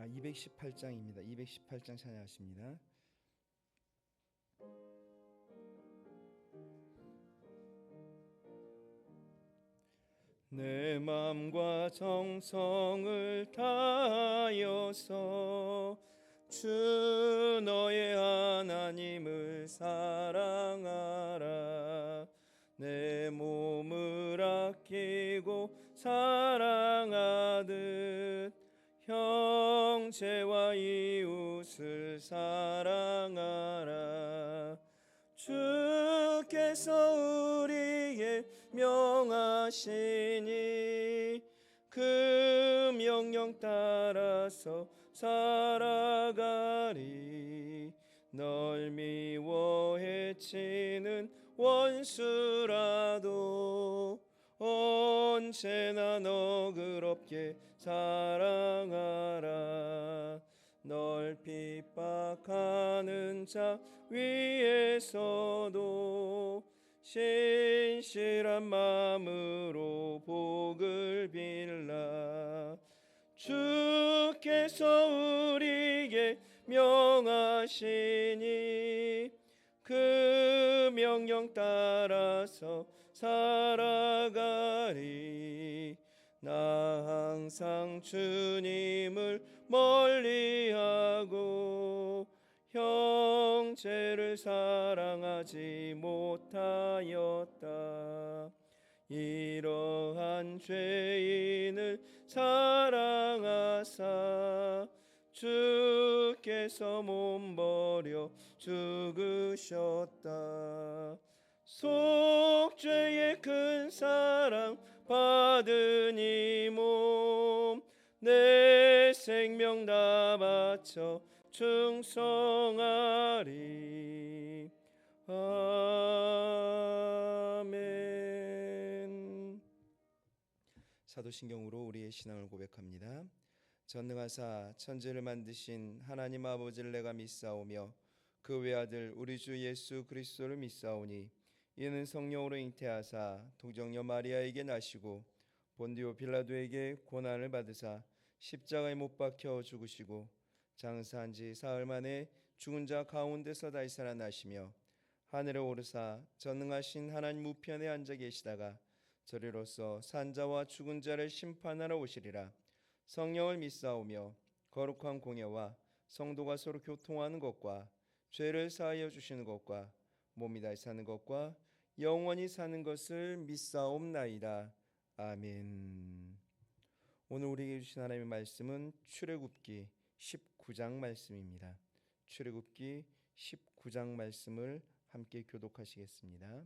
218장입니다. 218장 찬양하십니다. 내 마음과 정성을 다하여서 주 너의 하나님을 사랑하라. 내 몸을 아끼고 사랑하듯 형제와 이웃을 사랑하라. 주께서 우리의 명하시니 그 명령 따라서 살아가리. 널 미워 해치는 원수라도 언제나 너그럽게 사랑하라. 널 핍박하는 자 위에서도 신실한 마음으로 복을 빌라. 주께서 우리에게 명하시니 그 명령 따라서 살아가리. 나 항상 주님을 멀리하고 형제를 사랑하지 못하였다. 이러한 죄인을 사랑하사 주께서 몸버려 죽으셨다. 속죄의 큰 사랑 받은 이 몸 내 생명 다 바쳐 충성하리. 아멘. 사도신경으로 우리의 신앙을 고백합니다. 전능하사 천지를 만드신 하나님 아버지를 내가 믿사오며 그 외아들 우리 주 예수 그리스도를 믿사오니 이는 성령으로 잉태하사 동정녀 마리아에게 나시고 본디오 빌라도에게 고난을 받으사 십자가에 못 박혀 죽으시고 장사한 지 사흘 만에 죽은 자 가운데서 다시 살아나시며 하늘에 오르사 전능하신 하나님 우편에 앉아 계시다가 저리로서 산자와 죽은 자를 심판하러 오시리라. 성령을 믿사오며 거룩한 공예와 성도가 서로 교통하는 것과 죄를 사하여 주시는 것과 몸이 다시 사는 것과 영원히 사는 것을 믿사옵나이다. 아멘. 오늘 우리에게 주신 하나님의 말씀은 출애굽기 19장 말씀입니다. 출애굽기 19장 말씀을 함께 교독하시겠습니다.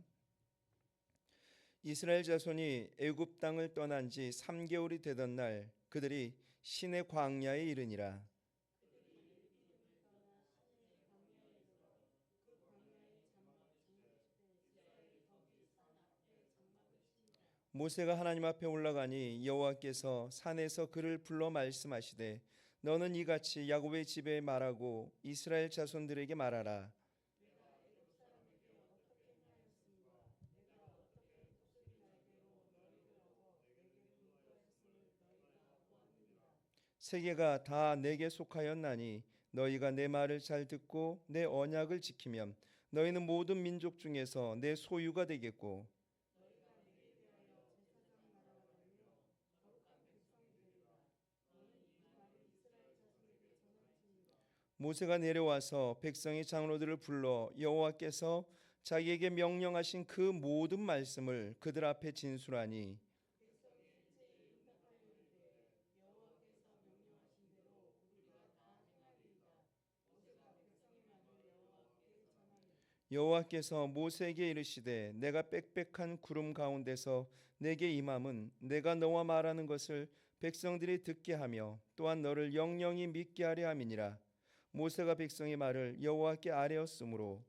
이스라엘 자손이 애굽 땅을 떠난 지 3개월이 되던 날 그들이 시내 광야에 이르니라. 모세가 하나님 앞에 올라가니 여호와께서 산에서 그를 불러 말씀하시되 너는 이같이 야곱의 집에 말하고 이스라엘 자손들에게 말하라. 세계가 다 내게 속하였나니 너희가 내 말을 잘 듣고 내 언약을 지키면 너희는 모든 민족 중에서 내 소유가 되겠고 모세가 내려와서 백성의 장로들을 불러 여호와께서 자기에게 명령하신 그 모든 말씀을 그들 앞에 진술하니 여호와께서 모세에게 이르시되 내가 빽빽한 구름 가운데서 내게 임함은 내가 너와 말하는 것을 백성들이 듣게 하며 또한 너를 영영히 믿게 하려 함이니라. 모세가 백성의 말을 여호와께 아뢰었으므로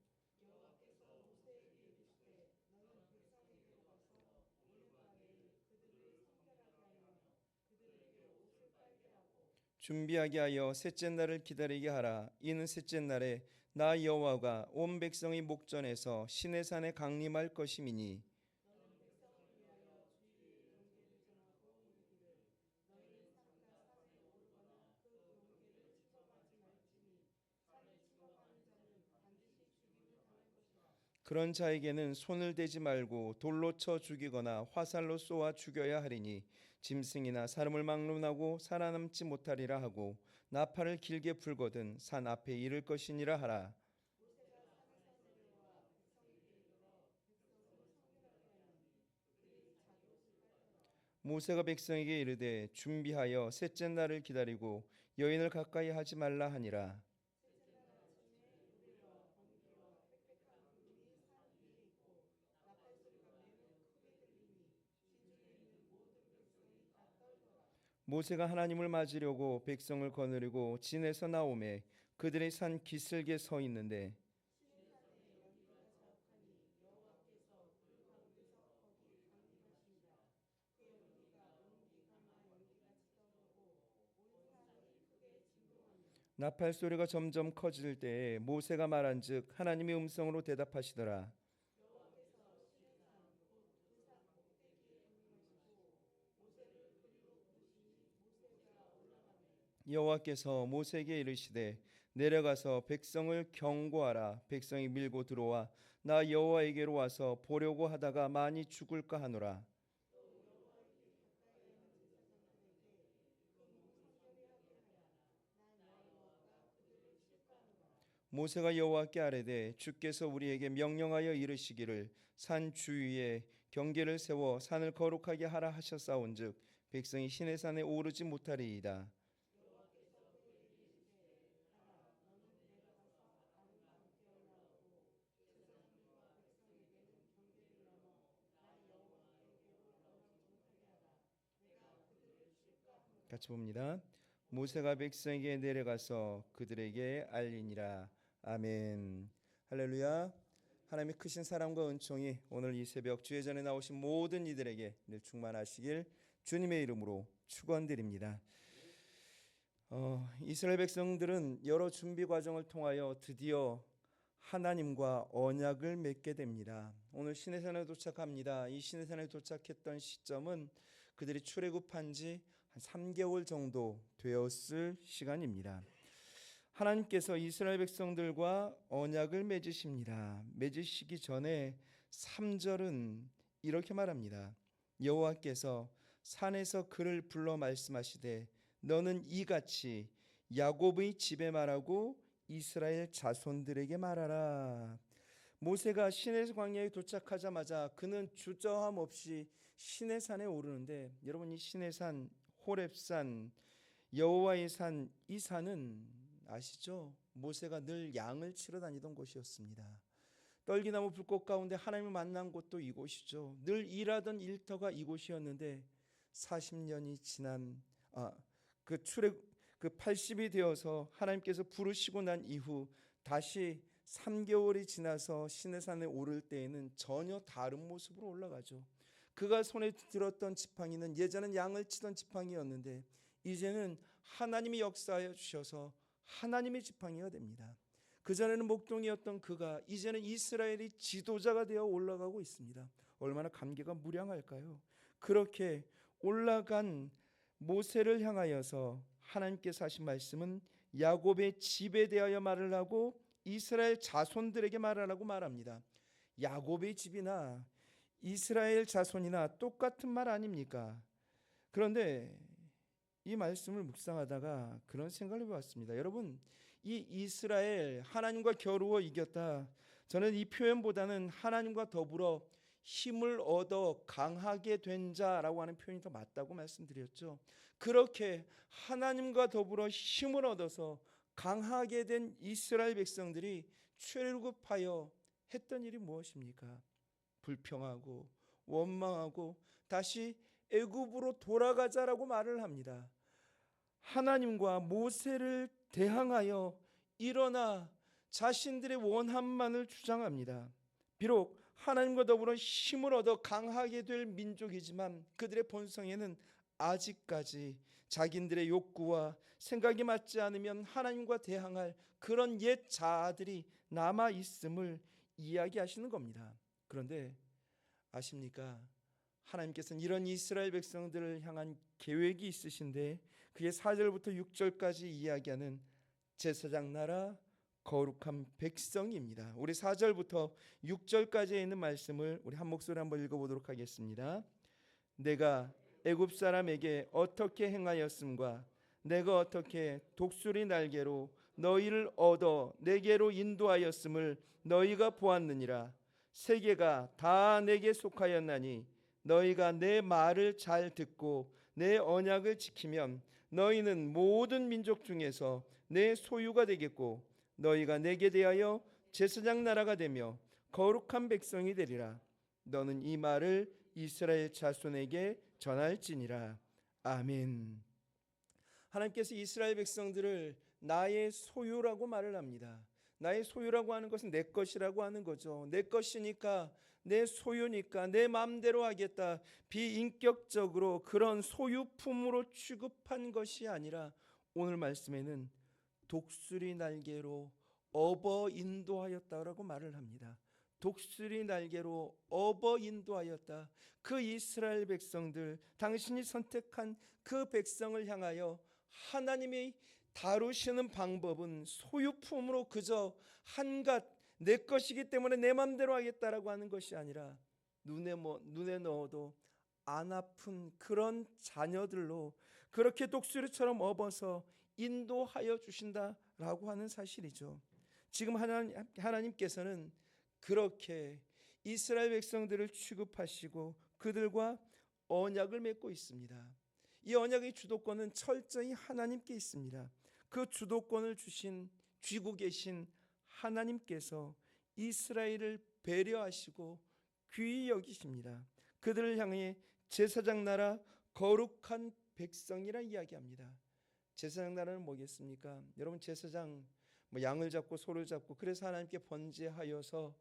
준비하게 하여 셋째 날을 기다리게 하라. 이는 셋째 날에 나 여호와가 온 백성의 목전에서 시내산에 강림할 것임이니 그런 자에게는 손을 대지 말고 돌로 쳐 죽이거나 화살로 쏘아 죽여야 하리니 짐승이나 사람을 막론하고 살아남지 못하리라 하고 나팔을 길게 불거든 산 앞에 이를 것이니라 하라. 모세가 백성에게 이르되 준비하여 셋째 날을 기다리고 여인을 가까이 하지 말라 하니라. 모세가 하나님을 맞으려고 백성을 거느리고 진에서 나오매 그들이 산 기슭에 서 있는데 나팔 소리가 점점 커질 때에 모세가 말한즉 하나님의 음성으로 대답하시더라. 여호와께서 모세에게 이르시되 내려가서 백성을 경고하라. 백성이 밀고 들어와 나 여호와에게로 와서 보려고 하다가 많이 죽을까 하노라. 모세가 여호와께 아뢰되 주께서 우리에게 명령하여 이르시기를 산 주위에 경계를 세워 산을 거룩하게 하라 하셨사온즉 백성이 시내산에 오르지 못하리이다. 같이 봅니다. 모세가 백성에게 내려가서 그들에게 알리니라. 아멘. 할렐루야. 하나님의 크신 사랑과 은총이 오늘 이 새벽 주의 전에 나오신 모든 이들에게 늘 충만하시길 주님의 이름으로 축원드립니다. 이스라엘 백성들은 여러 준비 과정을 통하여 드디어 하나님과 언약을 맺게 됩니다. 오늘 시내산에 도착합니다. 이 시내산에 도착했던 시점은 그들이 출애굽한 지 한 3개월 정도 되었을 시간입니다. 하나님께서 이스라엘 백성들과 언약을 맺으십니다. 맺으시기 전에 3절은 이렇게 말합니다. 여호와께서 산에서 그를 불러 말씀하시되 너는 이같이 야곱의 집에 말하고 이스라엘 자손들에게 말하라. 모세가 시내 광야에 도착하자마자 그는 주저함 없이 시내산에 오르는데, 여러분 이 시내산, 호렙산, 여호와의 산, 이 산은 아시죠? 모세가 늘 양을 치러 다니던 곳이었습니다. 떨기나무 불꽃 가운데 하나님을 만난 곳도 이곳이죠. 늘 일하던 일터가 이곳이었는데 40년이 지난 그 80이 되어서 하나님께서 부르시고 난 이후 다시 3개월이 지나서 시내산에 오를 때에는 전혀 다른 모습으로 올라가죠. 그가 손에 들었던 지팡이는 예전엔 양을 치던 지팡이였는데 이제는 하나님이 역사하여 주셔서 하나님의 지팡이가 됩니다. 그전에는 목동이었던 그가 이제는 이스라엘의 지도자가 되어 올라가고 있습니다. 얼마나 감개가 무량할까요? 그렇게 올라간 모세를 향하여서 하나님께서 하신 말씀은 야곱의 집에 대하여 말을 하고 이스라엘 자손들에게 말하라고 말합니다. 야곱의 집이나 이스라엘 자손이나 똑같은 말 아닙니까? 그런데 이 말씀을 묵상하다가 그런 생각을 해봤습니다. 여러분, 이 이스라엘 하나님과 겨루어 이겼다, 저는 이 표현보다는 하나님과 더불어 힘을 얻어 강하게 된 자라고 하는 표현이 더 맞다고 말씀드렸죠. 그렇게 하나님과 더불어 힘을 얻어서 강하게 된 이스라엘 백성들이 출애굽하여 했던 일이 무엇입니까? 불평하고 원망하고 다시 애굽으로 돌아가자라고 말을 합니다. 하나님과 모세를 대항하여 일어나 자신들의 원함만을 주장합니다. 비록 하나님과 더불어 힘을 얻어 강하게 될 민족이지만 그들의 본성에는 아직까지 자기들의 욕구와 생각이 맞지 않으면 하나님과 대항할 그런 옛 자아들이 남아 있음을 이야기하시는 겁니다. 그런데 아십니까? 하나님께서는 이런 이스라엘 백성들을 향한 계획이 있으신데 그게 4절부터 6절까지 이야기하는 제사장 나라, 거룩한 백성입니다. 우리 4절부터 6절까지에 있는 말씀을 우리 한 목소리 한번 읽어보도록 하겠습니다. 내가 애굽 사람에게 어떻게 행하였음과 내가 어떻게 독수리 날개로 너희를 얻어 내게로 인도하였음을 너희가 보았느니라. 세계가 다 내게 속하였나니 너희가 내 말을 잘 듣고 내 언약을 지키면 너희는 모든 민족 중에서 내 소유가 되겠고 너희가 내게 대하여 제사장 나라가 되며 거룩한 백성이 되리라. 너는 이 말을 이스라엘 자손에게 전할지니라. 아멘. 하나님께서 이스라엘 백성들을 나의 소유라고 말을 합니다. 나의 소유라고 하는 것은 내 것이라고 하는 거죠. 내 것이니까, 내 소유니까 내 마음대로 하겠다. 비인격적으로 그런 소유품으로 취급한 것이 아니라 오늘 말씀에는 독수리 날개로 업어 인도하였다라고 말을 합니다. 독수리 날개로 업어 인도하였다. 그 이스라엘 백성들, 당신이 선택한 그 백성을 향하여 하나님이 다루시는 방법은 소유품으로 그저 한갓 내 것이기 때문에 내 마음대로 하겠다라고 하는 것이 아니라 눈에 넣어도 안 아픈 그런 자녀들로 그렇게 독수리처럼 업어서 인도하여 주신다라고 하는 사실이죠. 지금 하나님께서는 그렇게 이스라엘 백성들을 취급하시고 그들과 언약을 맺고 있습니다. 이 언약의 주도권은 철저히 하나님께 있습니다. 그 주도권을 쥐고 계신 하나님께서 이스라엘을 배려하시고 귀히 여기십니다. 그들을 향해 제사장 나라 거룩한 백성이라 이야기합니다. 제사장 나라는 뭐겠습니까? 여러분, 제사장 양을 잡고 소를 잡고 그래서 하나님께 번제하여서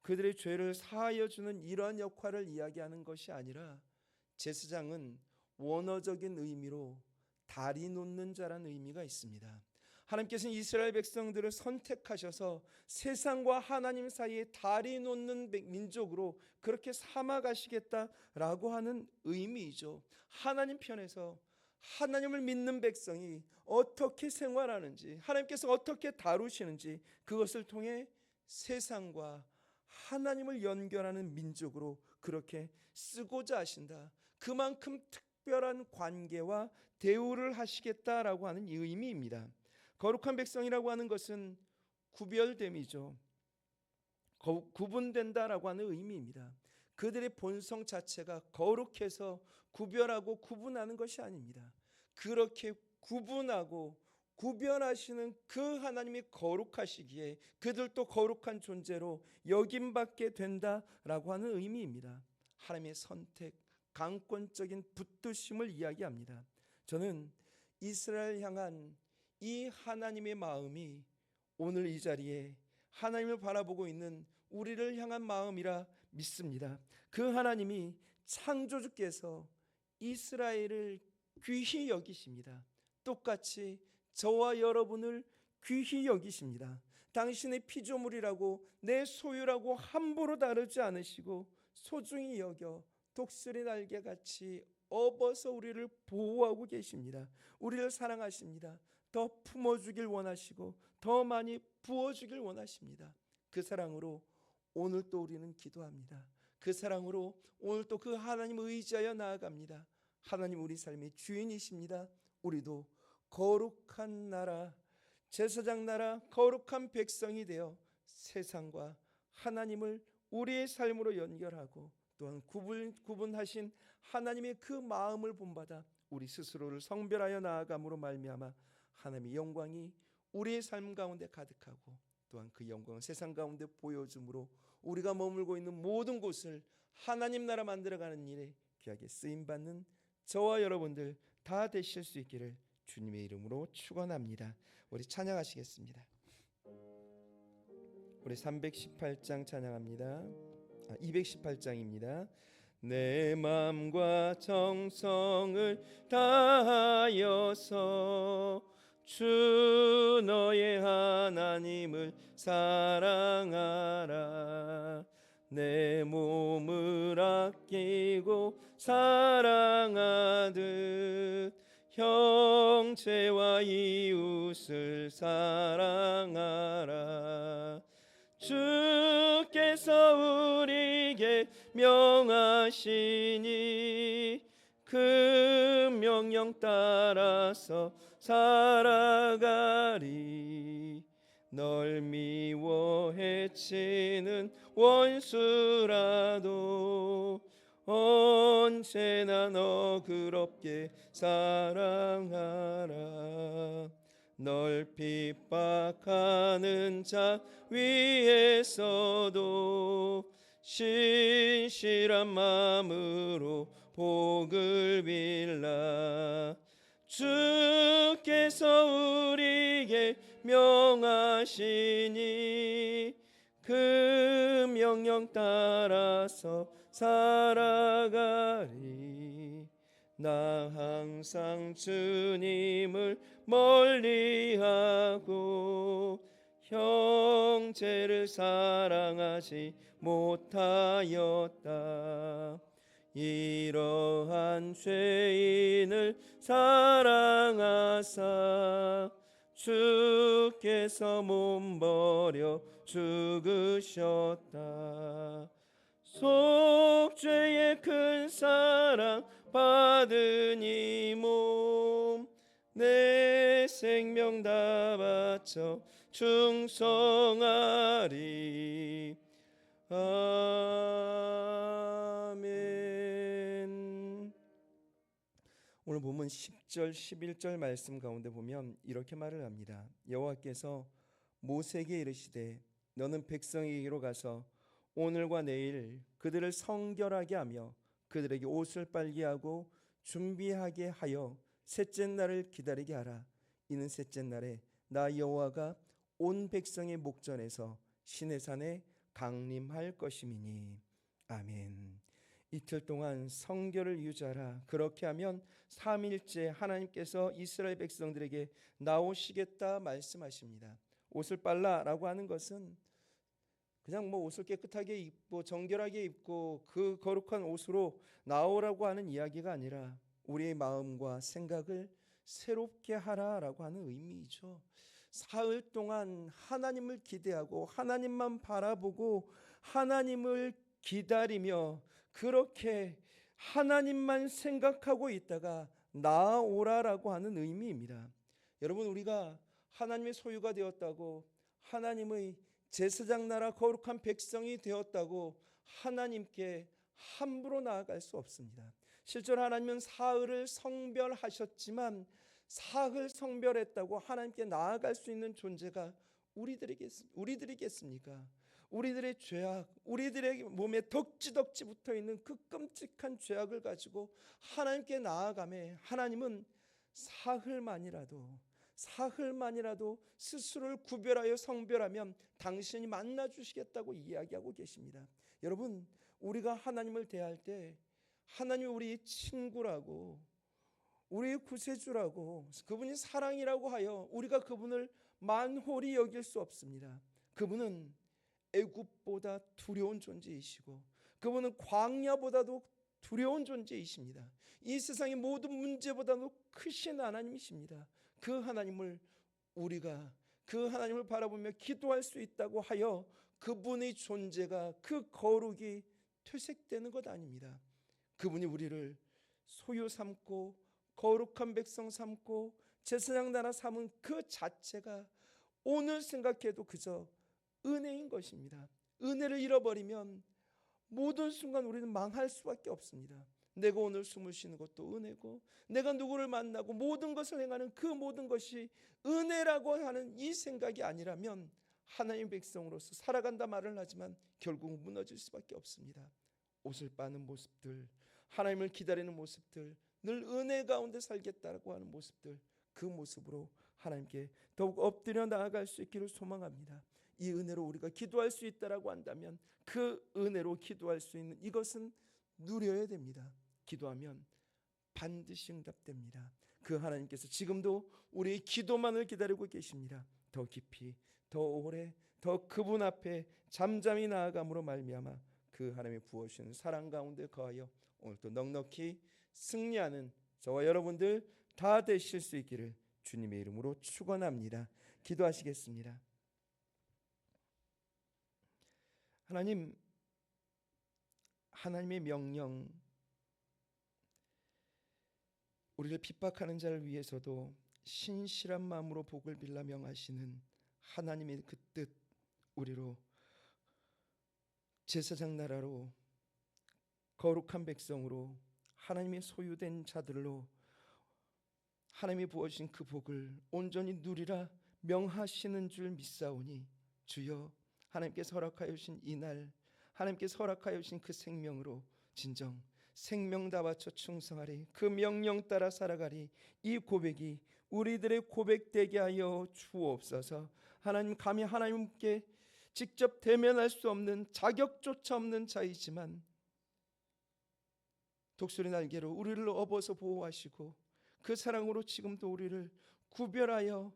그들의 죄를 사하여 주는 이러한 역할을 이야기하는 것이 아니라 제사장은 원어적인 의미로 다리 놓는 자라는 의미가 있습니다. 하나님께서는 이스라엘 백성들을 선택하셔서 세상과 하나님 사이에 다리 놓는 민족으로 그렇게 삼아 가시겠다라고 하는 의미이죠. 하나님 편에서 하나님을 믿는 백성이 어떻게 생활하는지, 하나님께서 어떻게 다루시는지 그것을 통해 세상과 하나님을 연결하는 민족으로 그렇게 쓰고자 하신다. 그만큼 특별한 관계와 대우를 하시겠다라고 하는 이 의미입니다. 거룩한 백성이라고 하는 것은 구별됨이죠. 구분된다라고 하는 의미입니다. 그들의 본성 자체가 거룩해서 구별하고 구분하는 것이 아닙니다. 그렇게 구분하고 구별하시는 그 하나님이 거룩하시기에 그들도 거룩한 존재로 여김받게 된다라고 하는 의미입니다. 하나님의 선택, 강권적인 붙드심을 이야기합니다. 저는 이스라엘 향한 이 하나님의 마음이 오늘 이 자리에 하나님을 바라보고 있는 우리를 향한 마음이라 믿습니다. 그 하나님이 창조주께서 이스라엘을 귀히 여기십니다. 똑같이 저와 여러분을 귀히 여기십니다. 당신의 피조물이라고 내 소유라고 함부로 다루지 않으시고 소중히 여겨 독수리 날개같이 업어서 우리를 보호하고 계십니다. 우리를 사랑하십니다. 더 품어주길 원하시고 더 많이 부어주길 원하십니다. 그 사랑으로 오늘 또 우리는 기도합니다. 그 사랑으로 오늘 또 그 하나님 의지하여 나아갑니다. 하나님 우리 삶의 주인이십니다. 우리도 거룩한 나라, 제사장 나라, 거룩한 백성이 되어 세상과 하나님을 우리의 삶으로 연결하고 또한 구분하신 하나님의 그 마음을 본받아 우리 스스로를 성별하여 나아감으로 말미암아 하나님의 영광이 우리의 삶 가운데 가득하고 또한 그 영광을 세상 가운데 보여줌으로 우리가 머물고 있는 모든 곳을 하나님 나라 만들어가는 일에 귀하게 쓰임받는 저와 여러분들 다 되실 수 있기를 주님의 이름으로 축원합니다. 우리 찬양하시겠습니다. 우리 318장 찬양합니다. 218장입니다. 내 마음과 정성을 다하여서 주 너의 하나님을 사랑하라. 내 몸을 아끼고 사랑하듯 형제와 이웃을 사랑하라. 주께서 우리에게 명하시니 그 명령 따라서 살아가리. 널 미워 해치는 원수라도 언제나 너그럽게 사랑하라. 널 핍박하는 자 위에서도 신실한 마음으로 복을 빌라. 주께서 우리에게 명하시니 그 명령 따라서 살아가리. 나 항상 주님을 멀리하고 형제를 사랑하지 못하였다. 이러한 죄인을 사랑하사 주께서 몸버려 죽으셨다. 속죄의 큰 사랑 받은 이 몸 내 생명 다 바쳐 충성하리. 아멘. 오늘 보면 10절 11절 말씀 가운데 보면 이렇게 말을 합니다. 여호와께서 모세에게 이르시되 너는 백성에게로 가서 오늘과 내일 그들을 성결하게 하며 그들에게 옷을 빨게 하고 준비하게 하여 셋째 날을 기다리게 하라. 이는 셋째 날에 나 여호와가 온 백성의 목전에서 시내산에 강림할 것임이니. 아멘. 이틀 동안 성결을 유지하라. 그렇게 하면 3일째 하나님께서 이스라엘 백성들에게 나오시겠다 말씀하십니다. 옷을 빨라라고 하는 것은 그냥 옷을 깨끗하게 입고 정결하게 입고 그 거룩한 옷으로 나오라고 하는 이야기가 아니라 우리의 마음과 생각을 새롭게 하라라고 하는 의미이죠. 사흘 동안 하나님을 기대하고 하나님만 바라보고 하나님을 기다리며 그렇게 하나님만 생각하고 있다가 나오라라고 하는 의미입니다. 여러분, 우리가 하나님의 소유가 되었다고, 하나님의 제사장 나라 거룩한 백성이 되었다고 하나님께 함부로 나아갈 수 없습니다. 실제로 하나님은 사흘을 성별하셨지만 사흘 성별했다고 하나님께 나아갈 수 있는 존재가 우리들이겠습니까? 우리들의 죄악, 우리들의 몸에 덕지덕지 붙어있는 그 끔찍한 죄악을 가지고 하나님께 나아가매 하나님은 사흘만이라도 스스로를 구별하여 성별하면 당신이 만나주시겠다고 이야기하고 계십니다. 여러분, 우리가 하나님을 대할 때 하나님이 우리 친구라고, 우리의 구세주라고, 그분이 사랑이라고 하여 우리가 그분을 만홀히 여길 수 없습니다. 그분은 애굽보다 두려운 존재이시고 그분은 광야보다도 두려운 존재이십니다. 이 세상의 모든 문제보다도 크신 하나님이십니다. 그 하나님을 우리가 그 하나님을 바라보며 기도할 수 있다고 하여 그분의 존재가, 그 거룩이 퇴색되는 것 아닙니다. 그분이 우리를 소유 삼고 거룩한 백성 삼고 제사장 나라 삼은 그 자체가 오늘 생각해도 그저 은혜인 것입니다. 은혜를 잃어버리면 모든 순간 우리는 망할 수밖에 없습니다. 내가 오늘 숨을 쉬는 것도 은혜고, 내가 누구를 만나고 모든 것을 행하는 그 모든 것이 은혜라고 하는 이 생각이 아니라면 하나님의 백성으로서 살아간다 말을 하지만 결국 무너질 수밖에 없습니다. 옷을 빠는 모습들, 하나님을 기다리는 모습들, 늘 은혜 가운데 살겠다고 하는 모습들, 그 모습으로 하나님께 더욱 엎드려 나아갈 수 있기를 소망합니다. 이 은혜로 우리가 기도할 수 있다라고 한다면 그 은혜로 기도할 수 있는 이것은 누려야 됩니다. 기도하면 반드시 응답됩니다. 그 하나님께서 지금도 우리의 기도만을 기다리고 계십니다. 더 깊이, 더 오래, 더 그분 앞에 잠잠히 나아감으로 말미암아 그 하나님의 부어주시는 사랑 가운데 거하여 오늘도 넉넉히 승리하는 저와 여러분들 다 되실 수 있기를 주님의 이름으로 축원합니다. 기도하시겠습니다. 하나님, 하나님의 명령, 우리를 핍박하는 자를 위해서도 신실한 마음으로 복을 빌라 명하시는 하나님의 그 뜻, 우리로 제사장 나라로 거룩한 백성으로 하나님의 소유된 자들로 하나님이 부어주신 그 복을 온전히 누리라 명하시는 줄 믿사오니, 주여 하나님께서 허락하여 주신 이날, 하나님께서 허락하여 주신 그 생명으로 진정 생명 다 바쳐 충성하리, 그 명령 따라 살아가리. 이 고백이 우리들의 고백되게 하여 주옵소서. 하나님, 감히 하나님께 직접 대면할 수 없는, 자격조차 없는 자이지만 독수리 날개로 우리를 업어서 보호하시고 그 사랑으로 지금도 우리를 구별하여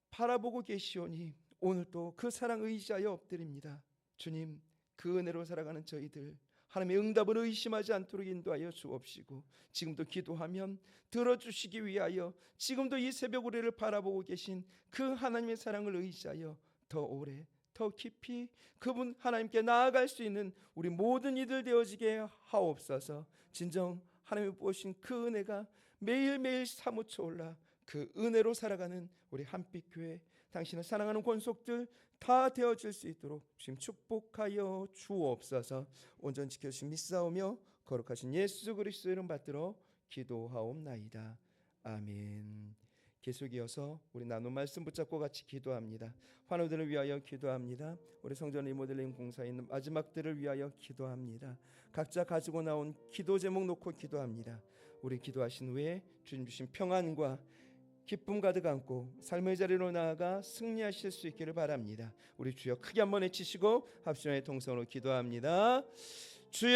바라보고 계시오니 오늘도 그 사랑 의지하여 엎드립니다. 주님, 그 은혜로 살아가는 저희들 하나님의 응답을 의심하지 않도록 인도하여 주옵시고, 지금도 기도하면 들어주시기 위하여 지금도 이 새벽 우리를 바라보고 계신 그 하나님의 사랑을 의지하여 더 오래 더 깊이 그분 하나님께 나아갈 수 있는 우리 모든 이들 되어지게 하옵소서. 진정 하나님이 부으신 그 은혜가 매일매일 사무쳐 올라 그 은혜로 살아가는 우리 한빛교회, 당신을 사랑하는 권속들 다 되어질 수 있도록 주님 축복하여 주옵소서. 온전히 지켜주신 믿사오며 거룩하신 예수 그리스도 이름 받들어 기도하옵나이다. 아멘. 계속 이어서 우리 나눈 말씀 붙잡고 같이 기도합니다. 환우들을 위하여 기도합니다. 우리 성전 리모델링 공사에 있는 마지막들을 위하여 기도합니다. 각자 가지고 나온 기도 제목 놓고 기도합니다. 우리 기도하신 후에 주님 주신 평안과 기쁨 가득 안고 삶의 자리로 나아가 승리하실 수 있기를 바랍니다. 우리 주여 크게 한번 외치시고 합심의 통성으로 기도합니다. 주여,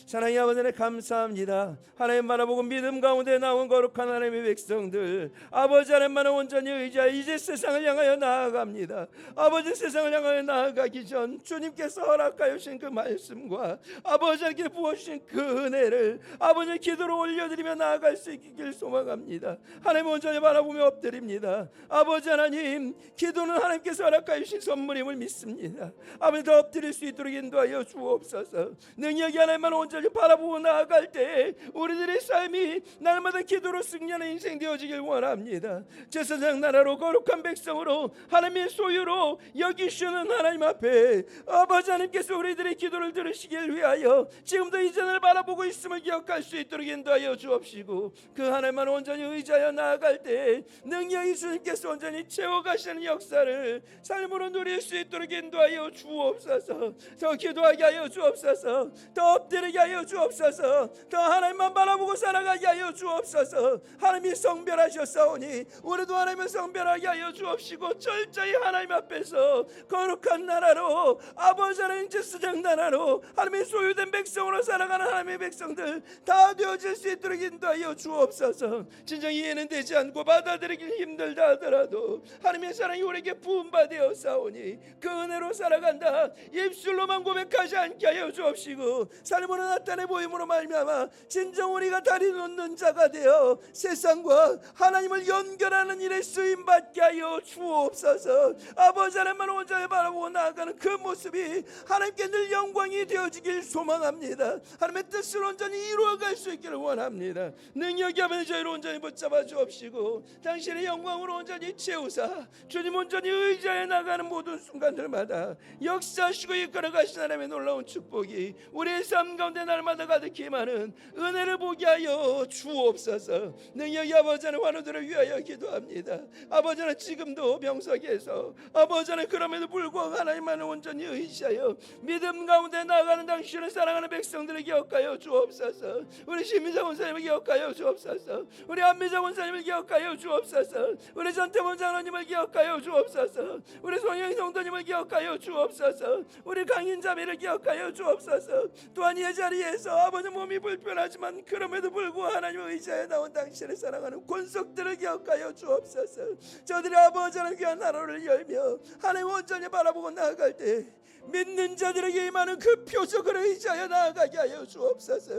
사랑의 아버지 하나님 감사합니다. 하나님 바라보고 믿음 가운데 나온 거룩한 하나님의 백성들, 아버지 하나님만을 온전히 의지하여 이제 세상을 향하여 나아갑니다. 아버지, 세상을 향하여 나아가기 전 주님께서 허락하여 주신 그 말씀과 아버지 하나님께 부어주신 그 은혜를 아버지 기도로 올려드리며 나아갈 수 있기를 소망합니다. 하나님 온전히 바라보며 엎드립니다. 아버지 하나님, 기도는 하나님께서 허락하여 주신 선물임을 믿습니다. 아버지, 더 엎드릴 수 있도록 인도하여 주옵소서. 능력이 하나님만 온전히 바라보고 나아갈 때 우리들의 삶이 날마다 기도로 승리하는 인생 되어지길 원합니다. 제사장 나라로 거룩한 백성으로 하나님의 소유로 여기시는 하나님 앞에 아버지 하나님께서 우리들의 기도를 들으시길 위하여 지금도 이 전을 바라보고 있음을 기억할 수 있도록 인도하여 주옵시고, 그 하나님만 온전히 의지하여 나아갈 때 능력이 주님께서 온전히 채워가시는 역사를 삶으로 누릴 수 있도록 인도하여 주옵소서. 더 기도하게 하여 주옵소서. 더 엎드리게 하여 주옵소서. 더 하나님만 바라보고 살아가게 하여 주옵소서. 하나님이 성별하셨사오니 우리도 하나님을 성별하게 하여 주옵시고, 철저히 하나님 앞에서 거룩한 나라로 아버지 하나님 제사장 나라로 하나님의 소유된 백성으로 살아가는 하나님의 백성들 다 되어질 수 있도록 인도하여 주옵소서. 진정 이해는 되지 않고 받아들이기 힘들다 하더라도 하나님의 사랑이 우리에게 부음받아 싸우니 그 은혜로 살아간다 입술로만 고백하지 않게 하여 주옵시고, 삶으로 나타내 보임으로 말미암아 진정 우리가 다리 놓는 자가 되어 세상과 하나님을 연결하는 일에 쓰임받게 하여 주옵소서. 아버지 하나님만 온전히 바라보고 나아가는 그 모습이 하나님께 늘 영광이 되어지길 소망합니다. 하나님의 뜻을 온전히 이루어갈 수 있기를 원합니다. 능력이 아버지 저희를 온전히 붙잡아 주옵시고, 당신의 영광으로 온전히 채우사 주님 온전히 의지하여 나가는 모든 순간들마다 역사하시고 이끌어가신 하나님의 놀라운 축복이 우리의 삶 가운데 날마다 가득히 임하는 은혜를 보게 하여 주옵소서. 능력이 아버지 하나님 환우들을 위하여 기도합니다. 아버지 하나님, 지금도 병석에서 아버지 하나님 그럼에도 불구하고 하나님만을 온전히 의지하여 믿음 가운데 나아가는 당신을 사랑하는 백성들을 기억하여 주옵소서. 우리 신미자 원사님을 기억하여 주옵소서. 우리 안미자 원사님을 기억하여 주옵소서. 우리 전태원 장로님을 기억하여 주옵소서. 우리 송영 성도님을 기억하여 주옵소서. 우리 강인자매를 기억하여 주옵소서. 또한 이 자리에서 아버지 몸이 불편하지만 그럼에도 그럼에도 불구하고 하나님의 의지하여 나온 당신을 사랑하는 권속들을 기억하여 주옵소서. 저들이 아버지 하나님 귀한 나라를 열며 하나님 온전히 바라보고 나아갈 때 믿는 자들에게 임하는 그 표적을 의지하여 나아가게 하여 주옵소서.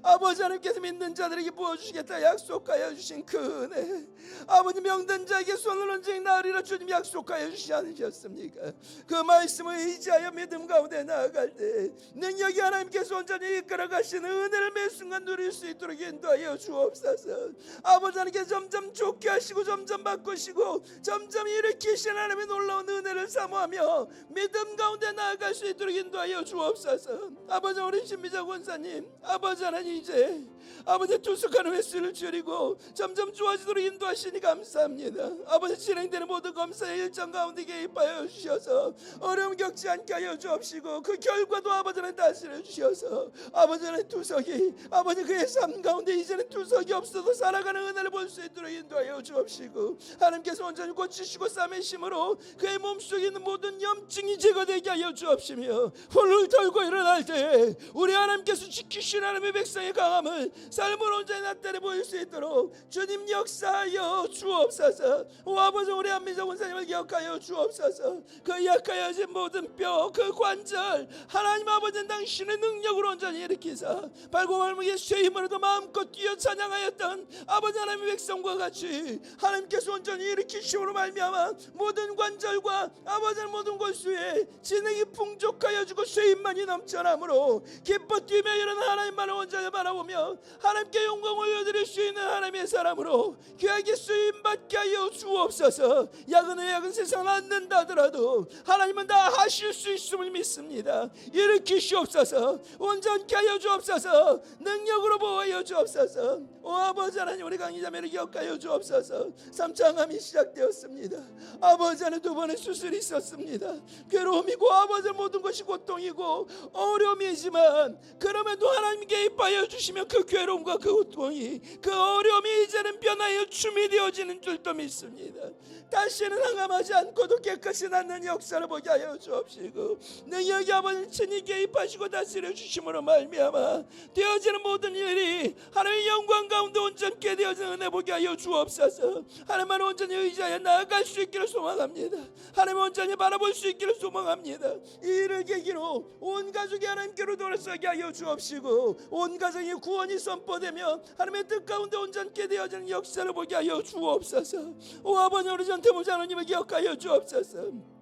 아버지 하나님께서 믿는 자들에게 부어주시겠다 약속하여 주신 그 은혜, 아버지 명든 자에게 손을 얹으니 나으리라 주님 약속하여 주시지 않으셨습니까? 그 말씀을 의지하여 믿음 가운데 나아갈 때 능력이 하나님께서 온전히 이끌어 가시는 은혜를 매 순간 누릴 수 있도록 인도하여 주옵소서. 아버지 하나님께서 점점 좋게 하시고 점점 바꾸시고 점점 일으키시는 하나님의 놀라운 은혜를 사모하며 믿음 가운데 나아갈 수 있도록 인도하여 주옵소서. 아버지 우리 신미자 권사님, 아버지 하나님 이제 아버지 투숙하는 횟수를 줄이고 점점 좋아지도록 인도하시니 감사합니다. 아버지 진행되는 모든 검사의 일정 가운데 개입하여 주셔서 어려움 겪지 않게 하여 주옵시고 그 결과도 아버지는 다스려 주셔서 아버지는 투석이 아버지 그의 삶 가운데 이제는 투석이 없어도 살아가는 은혜를 볼 수 있도록 인도하여 주옵시고 하나님께서 온전히 고치시고 싸매심으로 그의 몸속에 있는 모든 염증이 제거되게 하여 주옵시며 훌훌 털고 일어날 때 우리 하나님께서 지키신 하나님의 백성의 강함을 삶으로 온전히 나타내 보일 수 있도록 주님 역사하여 주옵소서. 오 아버지 우리 안민정 원사님을 기억하여 주옵소서. 그 약하여진 모든 뼈, 그 관절 하나님 아버지 당신의 능력으로 온전히 일으키사 발고 발목의 쇠 힘으로도 마음껏 뛰어 찬양하였던 아버지 하나님의 백성과 같이 하나님께서 온전히 일으키심으로 말미암아 모든 관절과 아버지의 모든 골수에 진액이 풍족하여 주고 쇠 힘만이 넘쳐나므로 기뻐 뛰며 일어나 하나님만을 온전히 바라보며 하나님께 영광을 올려드릴 수 있는 하나님의 사람으로 귀하게 쓰임받게 하여 주옵소서. 야근의 야근 세상을 않는다 하더라도 하나님은 다 하실 수 있음을 믿습니다. 일으키시옵소서. 온전케 하여 주옵소서. 능력으로 보호하여 주옵소서. 오 아버지 하나님 우리 강의자매를 기억하여 주옵소서. 3차 암이 시작되었습니다. 아버지 하나님 2번의 수술이 있었습니다. 괴로움이고 아버지 모든 것이 고통이고 어려움이지만 그럼에도 하나님 개입하여 주시면 그 괴로움과 그 고통이 그 어려움이 이제는 변화의 춤이 되어지는 줄도 믿습니다. 다시는 항암하지 않고도 깨끗이 낫는 역사를 보게 하여 주옵시고 능력이 아버지 친히 개입하시고 다스려 주심으로 말미암아 되어지는 모든 일이 하나님의 영광 가운데 온전케 되어지는 은혜 보게 하여 주옵소서. 하나님만 온전히 의지하여 나아갈 수 있기를 소망합니다. 하나님 온전히 바라볼 수 있기를 소망합니다. 이 일을 계기로 온 가족이 하나님께로 돌아서게 하여 주옵시고 온 가정의 구원이 선포되며 하나님의 뜻 가운데 온전케 되어지는 역사를 보게 하여 주옵소서. 오 아버지 우리 전태무 장로님을 기억하여 주옵소서.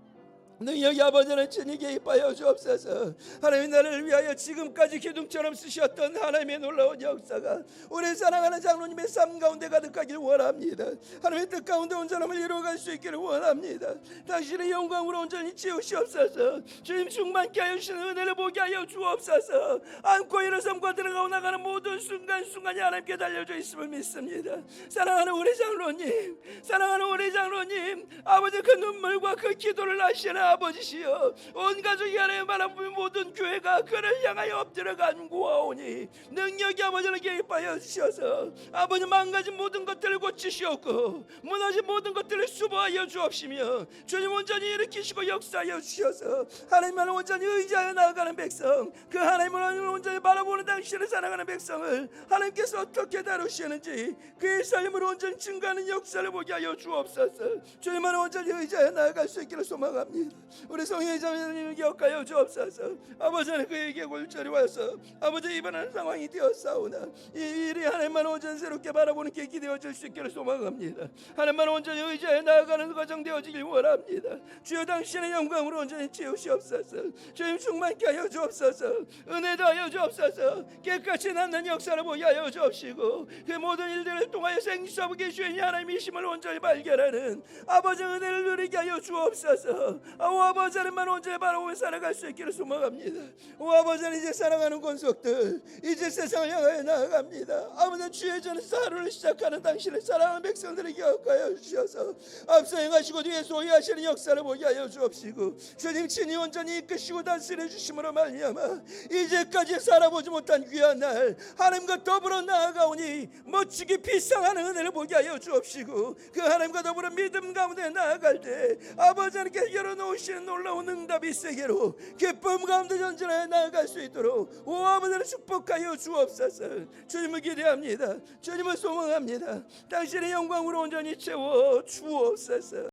능력이 아버지는 친히 개입하여 주옵소서. 하나님 나를 위하여 지금까지 기둥처럼 쓰셨던 하나님의 놀라운 역사가 우리 사랑하는 장로님의 삶 가운데 가득하기를 원합니다. 하나님의 뜻 가운데 온전함을 이루어갈 수 있기를 원합니다. 당신의 영광으로 온전히 채우시옵소서. 주님 충만케 하여 주시는 은혜를 보게 하여 주옵소서. 안고 일어섬과 들어가고 나가는 모든 순간순간이 하나님께 달려져 있음을 믿습니다. 사랑하는 우리 장로님, 사랑하는 우리 장로님, 아버지 그 눈물과 그 기도를 하시는 아버지시여 온 가족이 하나님 바라보는 모든 교회가 그를 향하여 엎드려 간구하오니 능력이 아버지를 개입하여 주셔서 아버지 망가진 모든 것들을 고치시옵고 무너진 모든 것들을 수보하여 주옵시며 주님 온전히 일으키시고 역사하여 주셔서 하나님만을 온전히 의지하여 나아가는 백성 그 하나님을 온전히 바라보는 당신을 사랑하는 백성을 하나님께서 어떻게 다루시는지 그의 삶으로 온전히 증가하는 역사를 보게 하여 주옵소서. 주님만을 온전히 의지하여 나아갈 수 있기를 소망합니다. 우리 성령의 자매님을 기억하여 주옵소서. 아버지는 그에게 골절이 와서 아버지 입원하는 상황이 되었사오나 이 일이 하나님만 온전히 새롭게 바라보는 계기 되어질 수 있기를 소망합니다. 하나님만 온전히 의지하여 나아가는 과정 되어지길 원합니다. 주여 당신의 영광으로 온전히 채우시옵소서. 주님 충만케 하여 주옵소서. 은혜도 하여 주옵소서. 깨끗이 낫는 역사를 보게 하여 주옵시고 그 모든 일들을 통하여 생수하게 주인 하나님이심을 온전히 발견하는 아버지 은혜를 누리게 하여 주옵소서. 오 아버지 하나님만 온전히 바라보며 살아갈 수 있기를 소망합니다. 오 아버지는 이제 사랑하는 권속들 이제 세상을 향하여 나아갑니다. 아버지 주의 전에 하루를 시작하는 당신의 사랑하는 백성들을 기억하여 주셔서 앞서 행하시고 뒤에 소유하시는 역사를 보게 하여 주옵시고 주님 친히 온전히 이끄시고 다스려 주심으로 말미암아 이제까지 살아보지 못한 귀한 날 하나님과 더불어 나아가오니 멋지게 비상하는 은혜를 보게 하여 주옵시고 그 하나님과 더불어 믿음 가운데 나아갈 때 아버지 하나님께 열어놓은 오시는 놀라운 응답의 세계로 기쁨 가운데 전진하여 나아갈 수 있도록 오 아버지를 축복하여 주옵소서. 주님을 기대합니다. 주님을 소망합니다. 당신의 영광으로 온전히 채워 주옵소서.